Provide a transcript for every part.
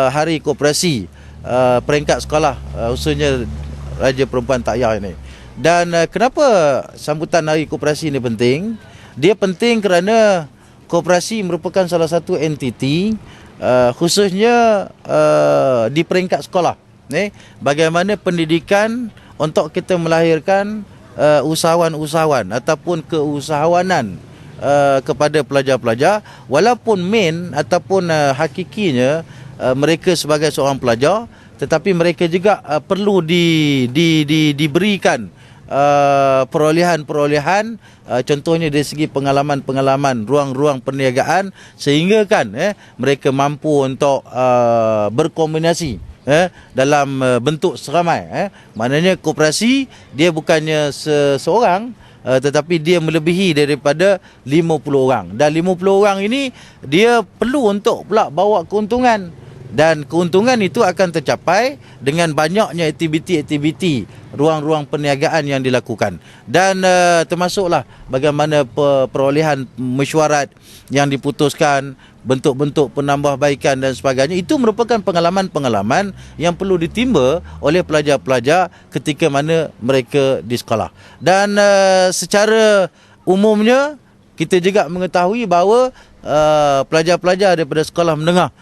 Hari Koperasi peringkat sekolah, khususnya Raja Perempuan Takyah ini. Dan kenapa sambutan Hari Koperasi ini penting? Dia penting kerana koperasi merupakan salah satu entiti khususnya di peringkat sekolah. Bagaimana pendidikan untuk kita melahirkan usahawan-usahawan ataupun keusahawanan kepada pelajar-pelajar, walaupun main ataupun hakikinya mereka sebagai seorang pelajar, tetapi mereka juga perlu diberikan perolehan-perolehan, contohnya dari segi pengalaman-pengalaman, ruang-ruang perniagaan, sehingga kan mereka mampu untuk berkombinasi dalam bentuk seramai. Maknanya koperasi dia bukannya seorang, tetapi dia melebihi daripada 50 orang. Dan 50 orang ini dia perlu untuk pula bawa keuntungan. Dan keuntungan itu akan tercapai dengan banyaknya aktiviti-aktiviti ruang-ruang perniagaan yang dilakukan. Dan termasuklah bagaimana perolehan mesyuarat yang diputuskan, bentuk-bentuk penambahbaikan dan sebagainya. Itu merupakan pengalaman-pengalaman yang perlu ditimba oleh pelajar-pelajar ketika mana mereka di sekolah. Dan secara umumnya kita juga mengetahui bahawa pelajar-pelajar daripada sekolah menengah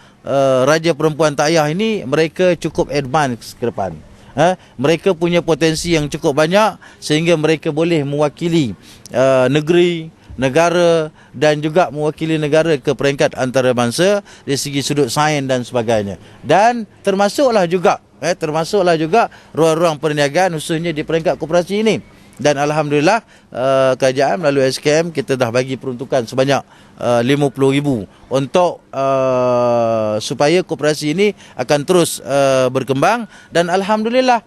Raja Perempuan Takyah ini mereka cukup advance ke depan. Mereka punya potensi yang cukup banyak sehingga mereka boleh mewakili negeri, negara dan juga mewakili negara ke peringkat antarabangsa dari segi sudut sains dan sebagainya. Dan termasuklah juga ruang-ruang perniagaan khususnya di peringkat koperasi ini. Dan alhamdulillah kerajaan melalui SKM kita dah bagi peruntukan sebanyak 50,000 untuk supaya koperasi ini akan terus berkembang. Dan alhamdulillah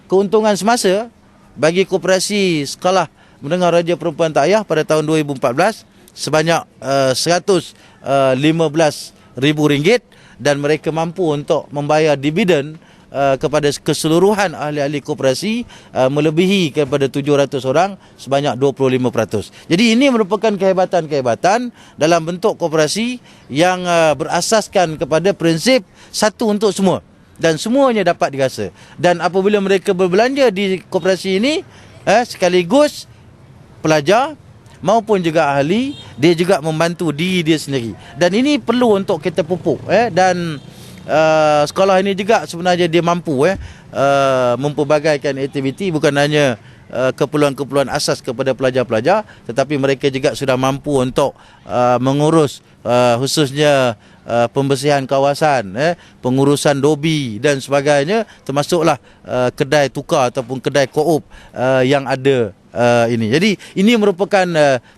keuntungan semasa bagi koperasi sekolah menengah Raja Perempuan Takyah pada tahun 2014 sebanyak RM115,000, dan mereka mampu untuk membayar dividen kepada keseluruhan ahli-ahli koperasi melebihi kepada 700 orang sebanyak 25%. Jadi ini merupakan kehebatan-kehebatan dalam bentuk koperasi yang berasaskan kepada prinsip satu untuk semua dan semuanya dapat dirasa. Dan apabila mereka berbelanja di koperasi ini, sekaligus pelajar maupun juga ahli, dia juga membantu diri dia sendiri. Dan ini perlu untuk kita pupuk dan sekolah ini juga sebenarnya dia mampu mempelbagaikan aktiviti, bukan hanya keperluan-keperluan asas kepada pelajar-pelajar, tetapi mereka juga sudah mampu untuk mengurus khususnya pembersihan kawasan, pengurusan dobi dan sebagainya, termasuklah kedai tukar ataupun kedai koop yang ada ini. Jadi ini merupakan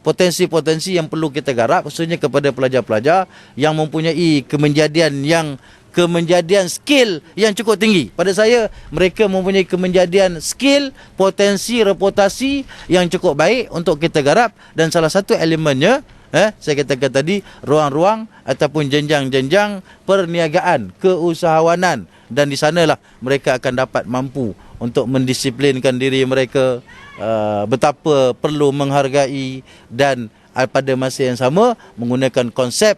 potensi-potensi yang perlu kita garap khususnya kepada pelajar-pelajar yang mempunyai kemenjadian skill yang cukup tinggi. Pada saya, mereka mempunyai kemenjadian skill, potensi, reputasi yang cukup baik untuk kita garap. Dan salah satu elemennya, saya katakan tadi, ruang-ruang ataupun jenjang-jenjang perniagaan, keusahawanan. Dan di sanalah mereka akan dapat mampu untuk mendisiplinkan diri mereka, betapa perlu menghargai dan pada masa yang sama menggunakan konsep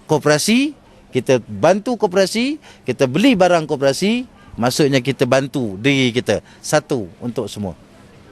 koperasi. Kita bantu koperasi, kita beli barang koperasi, maksudnya kita bantu diri kita, satu untuk semua.